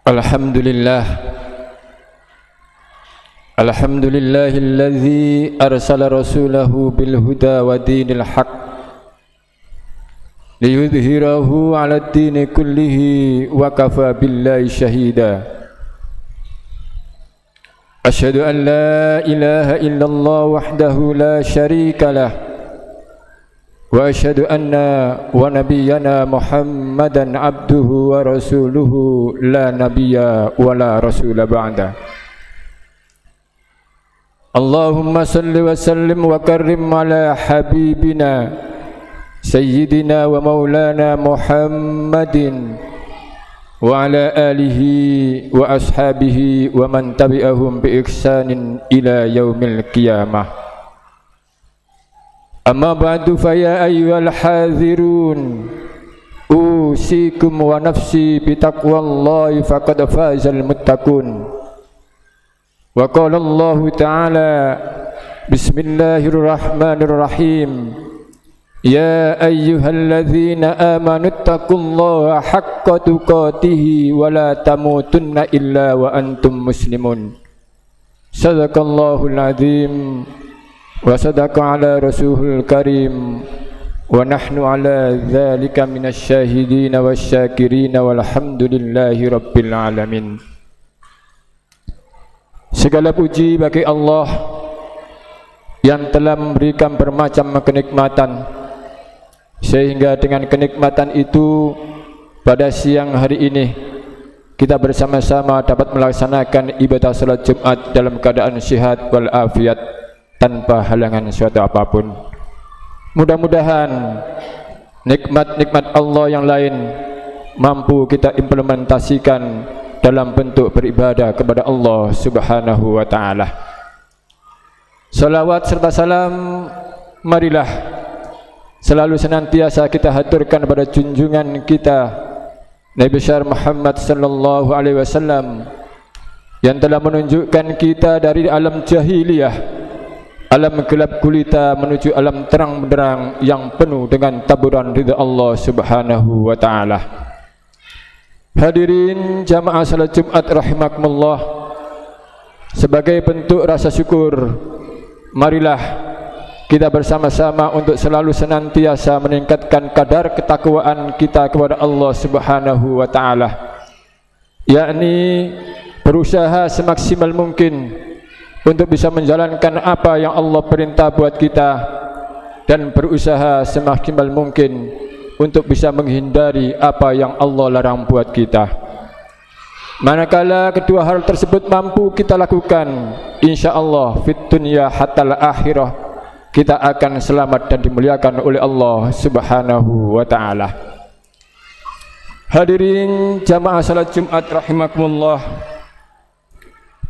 Alhamdulillah Alhamdulillahilladzi arsala rasulahu bil huda wa dinil haq liyudhhirahu 'alad dini kullihi wa kafa billahi shahida. Asyhadu an la ilaha illallah wahdahu la syarika lah wa asyhadu anna wa nabiyyana Muhammadan abduhu wa rasuluhu la nabiyya wa la rasula ba'da. Allahumma salli wa sallim wa karrim ala habibina sayyidina wa maulana Muhammadin wa ala alihi wa ashabihi wa man tabi'ahum bi ihsanin ila yaumil qiyamah. Amma ba'du fa ya ayyuhal hadhirun usikum wa nafsi bi taqwallahi faqad fazal muttaqun. Wa qala Allah ta'ala bismillahirrahmanirrahim ya ayyuhalladzina amanu taqullaha haqqa tuqatih wa la tamutunna illa wa antum muslimun. Sadaqallahul azim wa sadaqa ala rasulul karim wa nahnu ala dzalika minasy syahidin wasyakirin walhamdulillahi rabbil alamin. Segala puji bagi Allah yang telah memberikan bermacam kenikmatan, sehingga dengan kenikmatan itu pada siang hari ini kita bersama-sama dapat melaksanakan ibadah salat Jumat dalam keadaan sehat walafiat tanpa halangan suatu apapun. Mudah-mudahan nikmat-nikmat Allah yang lain mampu kita implementasikan dalam bentuk beribadah kepada Allah Subhanahu wa ta'ala. Salawat serta salam marilah selalu senantiasa kita haturkan pada junjungan kita Nabi besar Muhammad sallallahu alaihi wasallam yang telah menunjukkan kita dari alam jahiliyah, alam gelap gulita menuju alam terang benderang yang penuh dengan taburan ridha Allah Subhanahu wa ta'ala. Hadirin jamaah salat Jumat rahimakumullah, sebagai bentuk rasa syukur marilah kita bersama-sama untuk selalu senantiasa meningkatkan kadar ketakwaan kita kepada Allah Subhanahu wa ta'ala, yakni berusaha semaksimal mungkin untuk bisa menjalankan apa yang Allah perintah buat kita dan berusaha semaksimal mungkin untuk bisa menghindari apa yang Allah larang buat kita. Manakala kedua hal tersebut mampu kita lakukan, insyaallah fit dunya hatal akhirah kita akan selamat dan dimuliakan oleh Allah Subhanahu wa ta'ala. Hadirin jamaah salat Jumat rahimakumullah,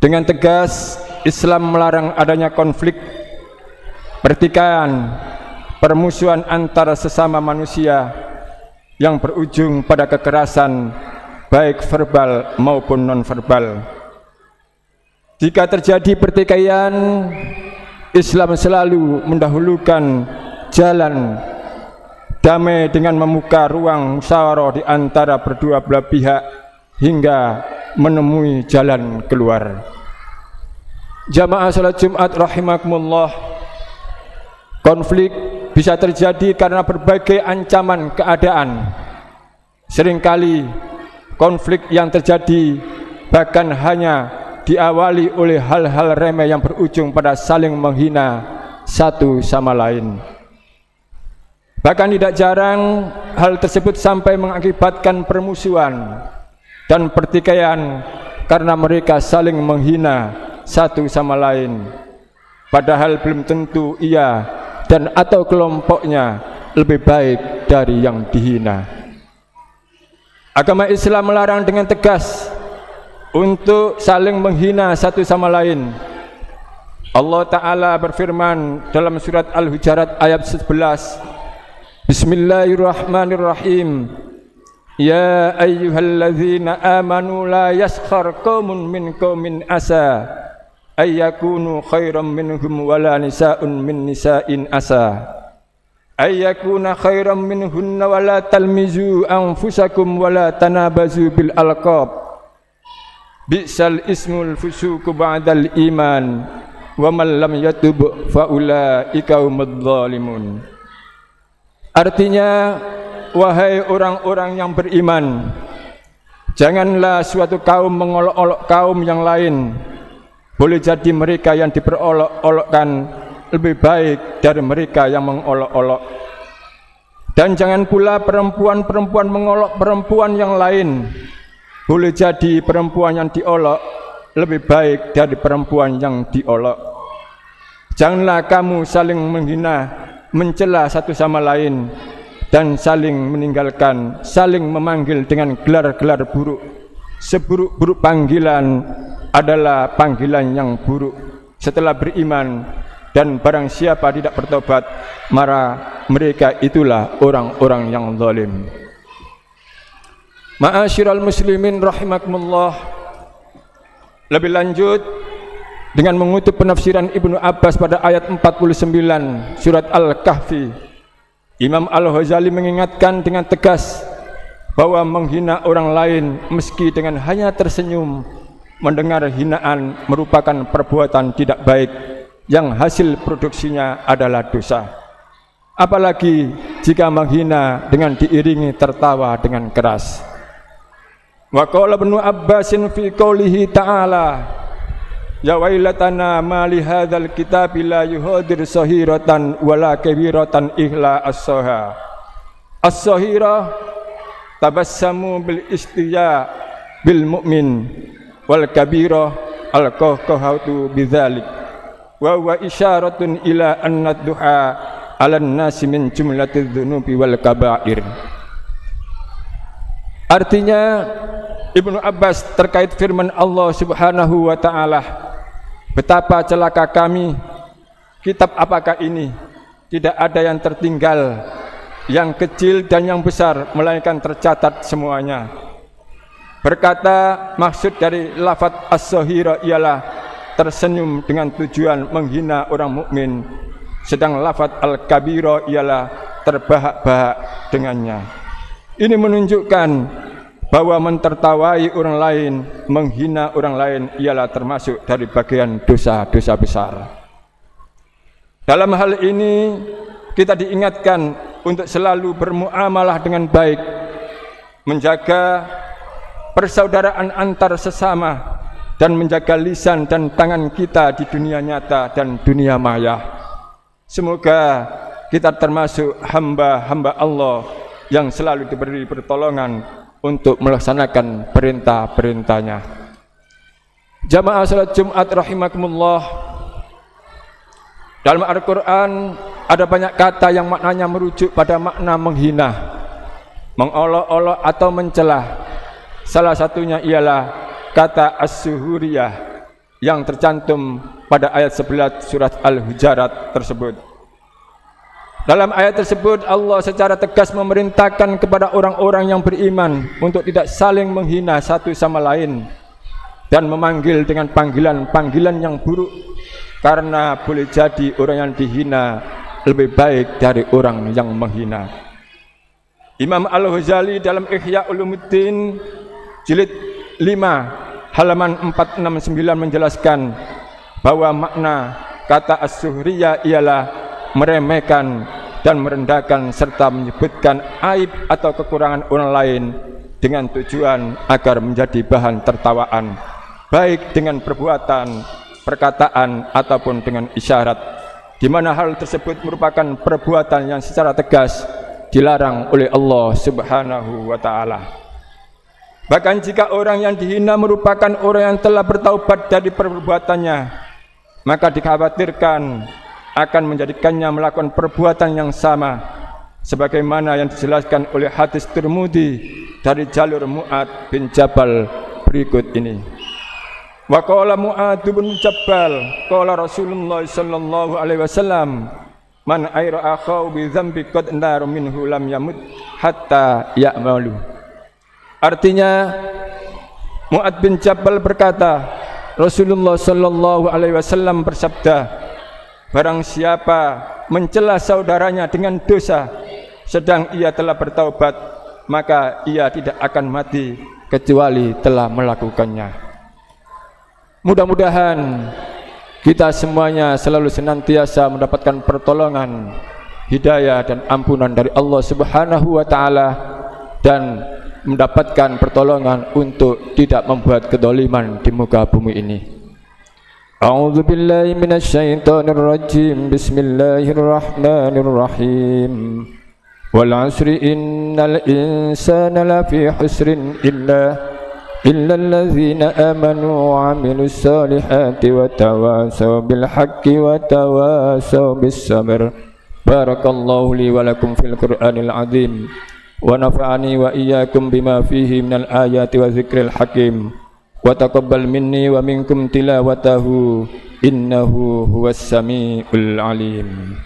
dengan tegas Islam melarang adanya konflik, pertikaian, permusuhan antara sesama manusia yang berujung pada kekerasan baik verbal maupun non-verbal. Jika terjadi pertikaian, Islam selalu mendahulukan jalan damai dengan membuka ruang musyawarah di antara kedua belah pihak hingga menemui jalan keluar. Jamaah salat Jumat rahimakumullah, konflik bisa terjadi karena berbagai ancaman keadaan. Seringkali konflik yang terjadi bahkan hanya diawali oleh hal-hal remeh yang berujung pada saling menghina satu sama lain. Bahkan tidak jarang hal tersebut sampai mengakibatkan permusuhan dan pertikaian karena mereka saling menghina satu sama lain, padahal belum tentu ia dan atau kelompoknya lebih baik dari yang dihina. Agama Islam melarang dengan tegas untuk saling menghina satu sama lain. Allah Ta'ala berfirman dalam surat Al-Hujurat ayat 11, Bismillahirrahmanirrahim, Ya ayyuhalladzina amanu la yaskhar qaumun min qaumin asa ayyakunu khairam minhum wala nisa'un min nisa'in asa ayyakuna khairam minhunna wala talmizu anfusakum wala tanabazu bil alqab bi'sal ismul fusuqu ba'dal iman wa man lam yatub fa ulaika humudz zalimun. Artinya, wahai orang-orang yang beriman, janganlah suatu kaum mengolok-olok kaum yang lain. Boleh jadi mereka yang diperolok-olokkan lebih baik dari mereka yang mengolok-olok. Dan jangan pula perempuan-perempuan mengolok perempuan yang lain. Boleh jadi perempuan yang diolok lebih baik dari perempuan yang diolok. Janganlah kamu saling menghina, mencela satu sama lain, dan saling meninggalkan, saling memanggil dengan gelar-gelar buruk. Seburuk-buruk panggilan adalah panggilan yang buruk setelah beriman, dan barang siapa tidak bertobat, maka mereka itulah orang-orang yang zalim. Ma'asyiral muslimin rahimakumullah. Lebih lanjut dengan mengutip penafsiran Ibnu Abbas pada ayat 49 surat Al-Kahfi, Imam Al-Ghazali mengingatkan dengan tegas bahwa menghina orang lain meski dengan hanya tersenyum mendengar hinaan merupakan perbuatan tidak baik yang hasil produksinya adalah dosa. Apalagi jika menghina dengan diiringi tertawa dengan keras. Wa qala Ibnu Abbasin fi qoulihi ta'ala, ya wailatana ma li hadzal kitabi la yuhadir sahiratan wala kabiratan illa as-saha. As-sahira tabassamu bil istiya bil mu'min wal kabira al-qahqahatu bidzalik wa huwa isyaratun ila anna duha 'alan nasi min jumlatiz dzunubi wal kaba'ir. Artinya Ibnu Abbas terkait firman Allah Subhanahu wa taala, betapa celaka kami, kitab apakah ini? Tidak ada yang tertinggal, yang kecil dan yang besar, melainkan tercatat semuanya. Berkata maksud dari lafaz as-sahira ialah tersenyum dengan tujuan menghina orang mukmin, sedang lafaz al-kabira ialah terbahak-bahak dengannya. Ini menunjukkan bahwa mentertawai orang lain, menghina orang lain ialah termasuk dari bagian dosa-dosa besar. Dalam hal ini kita diingatkan untuk selalu bermuamalah dengan baik, menjaga persaudaraan antar sesama, dan menjaga lisan dan tangan kita di dunia nyata dan dunia maya. Semoga kita termasuk hamba-hamba Allah yang selalu diberi pertolongan untuk melaksanakan perintah-perintahnya. Jamaah salat Jumat rahimakumullah. Dalam Al-Quran ada banyak kata yang maknanya merujuk pada makna menghina, mengolok-olok atau mencela. Salah satunya ialah kata as-suhuriyah yang tercantum pada ayat 11 surat Al-Hujarat tersebut. Dalam ayat tersebut Allah secara tegas memerintahkan kepada orang-orang yang beriman untuk tidak saling menghina satu sama lain dan memanggil dengan panggilan-panggilan yang buruk, karena boleh jadi orang yang dihina lebih baik dari orang yang menghina. Imam Al-Ghazali dalam Ihya Ulumuddin jilid 5 halaman 469 menjelaskan bahwa makna kata as-suhriyah ialah meremehkan dan merendahkan serta menyebutkan aib atau kekurangan orang lain dengan tujuan agar menjadi bahan tertawaan, baik dengan perbuatan, perkataan ataupun dengan isyarat, di mana hal tersebut merupakan perbuatan yang secara tegas dilarang oleh Allah Subhanahu wa taala. Bahkan jika orang yang dihina merupakan orang yang telah bertaubat dari perbuatannya, maka dikhawatirkan akan menjadikannya melakukan perbuatan yang sama, sebagaimana yang dijelaskan oleh hadis Tirmidzi dari jalur Mu'ad bin Jabal berikut ini. Wa qala Mu'ad bin Jabal qala Rasulullah sallallahu alaihi wasallam, man ayra akhahu bi dzambi qad nar minhu lam yamut hatta ya'malu. Artinya Mu'ad bin Jabal berkata, Rasulullah sallallahu alaihi wasallam bersabda, barang siapa mencela saudaranya dengan dosa sedang ia telah bertaubat, maka ia tidak akan mati kecuali telah melakukannya. Mudah-mudahan kita semuanya selalu senantiasa mendapatkan pertolongan, hidayah dan ampunan dari Allah Subhanahu wa taala, dan mendapatkan pertolongan untuk tidak membuat kedoliman di muka bumi ini. A'udzu billahi minasy syaithanir rajim. Bismillahirrahmanirrahim. Wal 'asri innal insana lafi husrin illa allazina amanu wa 'amilus solihati wa tawasaw bil haqqi wa tawasaw bis sabr. Barakallahu li wa lakum fil Qur'anil 'azim wa nafa'ani wa iyyakum bima fihi minal ayati wa dzikril hakim. Wa taqabbal minni wa minkum tilawatahu innahu huwas samiul alim.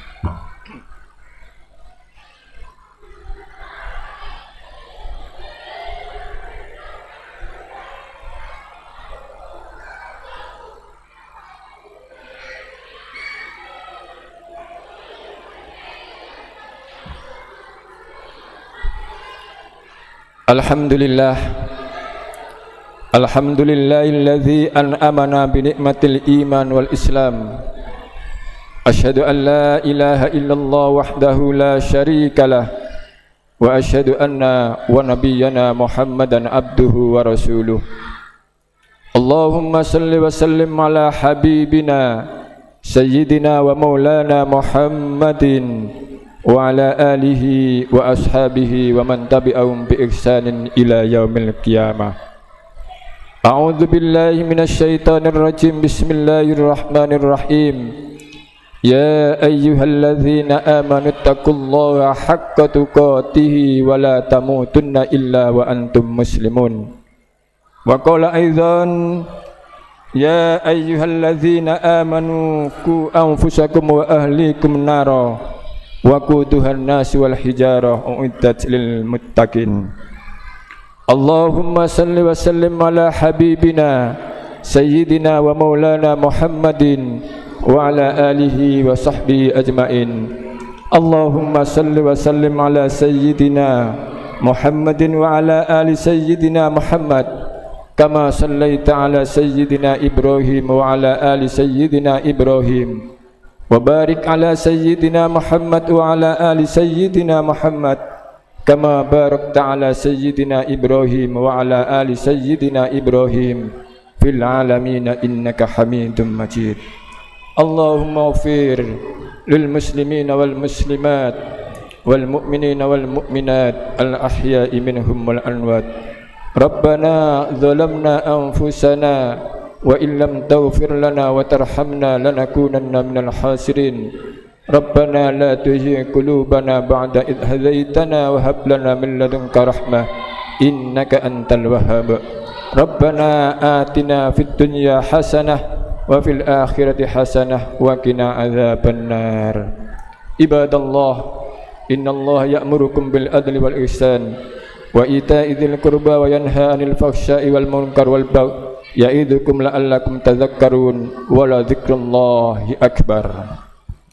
Alhamdulillah, alhamdulillahilladzi an'amana bi ni'matil iman wal islam. Asyhadu an la ilaha illallah wahdahu la syarikalah wa asyhadu anna wa nabiyyana Muhammadan abduhu wa rasuluh. Allahumma salli wa sallim ala habibina sayyidina wa maulana Muhammadin wa ala alihi wa ashabihi wa man tabi'ahum bi ihsanin ila yaumil qiyamah. A'udzu billahi minasy syaithanir rajim. Bismillahirrahmanirrahim. Ya ayyuhalladzina amanu taqullaha haqqa tuqatih wa la tamutunna illa wa antum muslimun. Wa qala aidan ya ayyuhalladzina amanu qu anfusakum wa ahlikum nara waquduhan nasi wal hijarah uiddat lil muttaqin. Allahumma salli wa sallim ala habibina sayyidina wa maulana Muhammadin wa ala alihi wa sahbihi ajmain. Allahumma salli wa sallim ala sayyidina Muhammadin wa ala ali sayyidina Muhammad kama sallaita ala sayyidina Ibrahim wa ala ali sayyidina Ibrahim. Wa barik ala sayyidina Muhammad wa ala ali sayyidina Muhammad kama barakta ala sayyidina Ibrahim wa ala ali sayyidina Ibrahim fil alamin innaka Hamidum Majid. Allahumma ighfir lil muslimina wal muslimat wal mu'minina wal mu'minat al ahya'i minhum wal amwat. Rabbana zalamna anfusana wa illam taghfir lana wa tarhamna lanakunanna minal khasirin. Rabbana la tuzigh qulubana ba'da idh hadaitana wa hab lana min ladunka rahmah innaka antal wahhab. Rabbana atina fid dunya hasanah wa fil akhirati hasanah wa qina adzabannar. Ibadallah, innallaha ya'murukum bil adli wal ihsan wa ita'i dzil qurba wa yanha 'anil fahsya'i wal munkar wal baghi ya'idukum la'allakum tadhakkarun wa la dzikrullahi akbar.